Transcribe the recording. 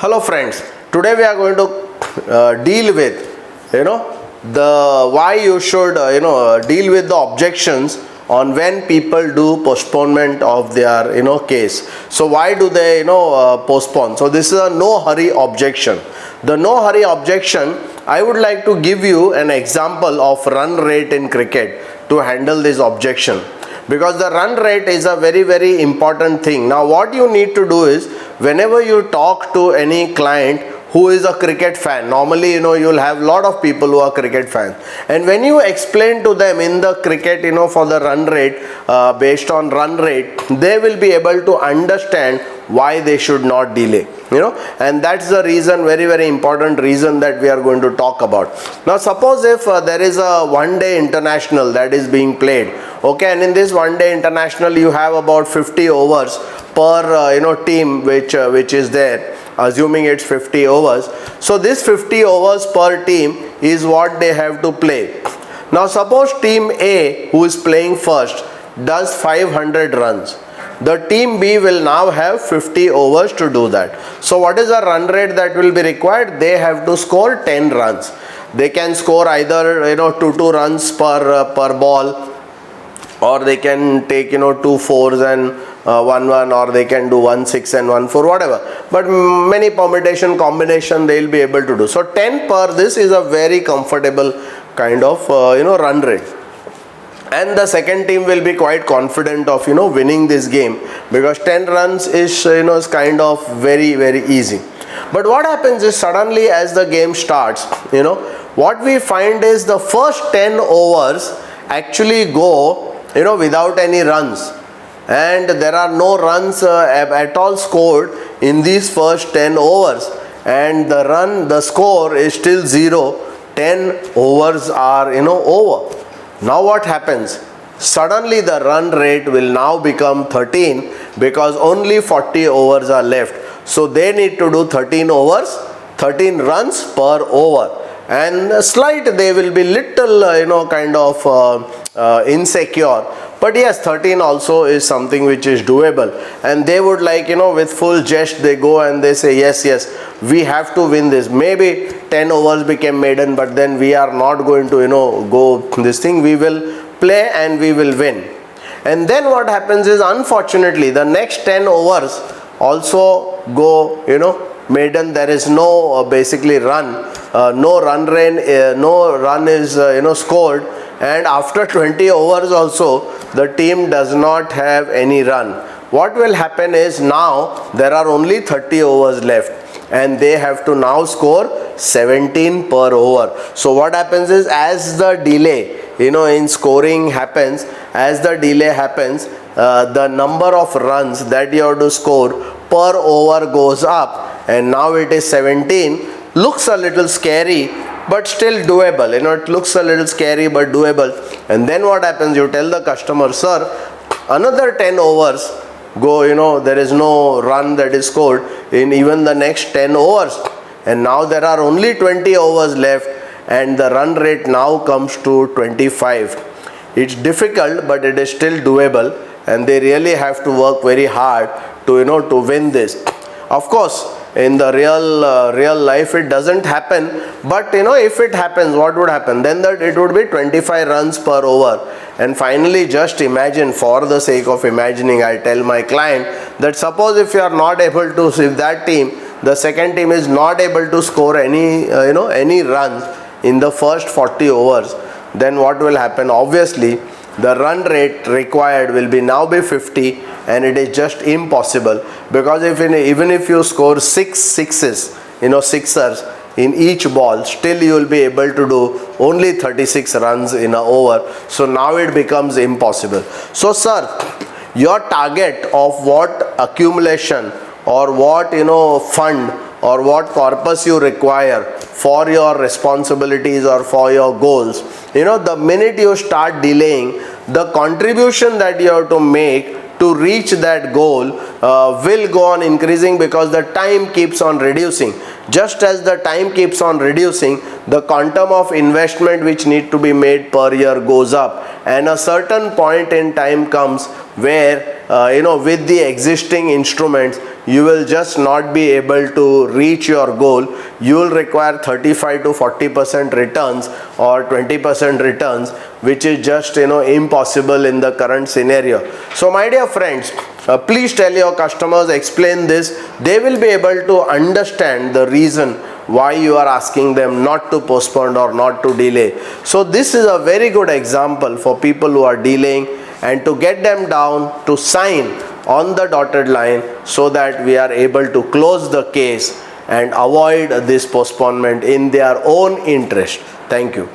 Hello friends, today we are going to deal with the why you should deal with the objections on when people do postponement of their case. So why do they postpone? So this is a no hurry objection. The no hurry objection, I would like to give you an example of run rate in cricket to handle this objection, because the run rate is a very important thing. Now what you need to do is, whenever you talk to any client who is a cricket fan, normally you'll have a lot of people who are cricket fans, and when you explain to them in the cricket for the run rate, based on run rate, they will be able to understand why they should not delay, and that's the reason, very important reason that we are going to talk about. Now suppose if there is a one day international that is being played, okay, and in this one day international you have about 50 overs per team which is there, assuming it's 50 overs. So this 50 overs per team is what they have to play. Now suppose team A, who is playing first, does 500 runs. The team B will now have 50 overs to do that. So what is the run rate that will be required? They have to score 10 runs. They can score either 2 runs per ball, or they can take 2 fours and 1-1, or they can do 1-6 and 1-4, whatever. But many permutation combination they will be able to do. So 10 per this is a very comfortable kind of run rate. And the second team will be quite confident of winning this game, because 10 runs is is kind of very easy. But what happens is, suddenly as the game starts, what we find is the first 10 overs actually go without any runs, and there are no runs at all scored in these first 10 overs, and the score is still 0. 10 overs are over. Now what happens? Suddenly the run rate will now become 13, because only 40 overs are left. So they need to do 13 overs, 13 runs per over, and they will be little kind of insecure. But yes, 13 also is something which is doable, and they would like with full zest they go and they say yes, we have to win this. Maybe 10 overs became maiden, but then we are not going to go this thing. We will play and we will win. And then what happens is, unfortunately, the next 10 overs also go maiden. There is no basically run, no run is scored, and after 20 overs also the team does not have any run. What will happen is, now there are only 30 overs left, and they have to now score 17 per over. So what happens is, as the delay in scoring happens, as the delay happens, the number of runs that you have to score per over goes up, and now it is 17. Looks a little scary, but still doable. It looks a little scary but doable. And then what happens? You tell the customer, sir, another 10 overs go, there is no run that is scored in even the next 10 overs, and now there are only 20 overs left, and the run rate now comes to 25. It's difficult, but it is still doable, and they really have to work very hard to to win this. Of course, in the real life it doesn't happen, but if it happens, what would happen? Then that it would be 25 runs per over. And finally, just imagine, for the sake of imagining, I tell my client that suppose if you are not able to, if that team, the second team, is not able to score any any runs in the first 40 overs, then what will happen? Obviously the run rate required will now be 50, and it is just impossible, because even if you score 6 sixes, sixers in each ball, still you will be able to do only 36 runs in an over. So now it becomes impossible. So sir, your target of what accumulation or what fund or what corpus you require for your responsibilities or for your goals, the minute you start delaying, the contribution that you have to make to reach that goal will go on increasing, because the time keeps on reducing. Just as the time keeps on reducing, the quantum of investment which need to be made per year goes up, and a certain point in time comes where with the existing instruments you will just not be able to reach your goal. You will require 35 to 40% returns or 20% returns, which is just impossible in the current scenario. So my dear friends, please tell your customers, explain this. They will be able to understand the reason why you are asking them not to postpone or not to delay. So this is a very good example for people who are delaying, and to get them down to sign on the dotted line so that we are able to close the case and avoid this postponement in their own interest. Thank you.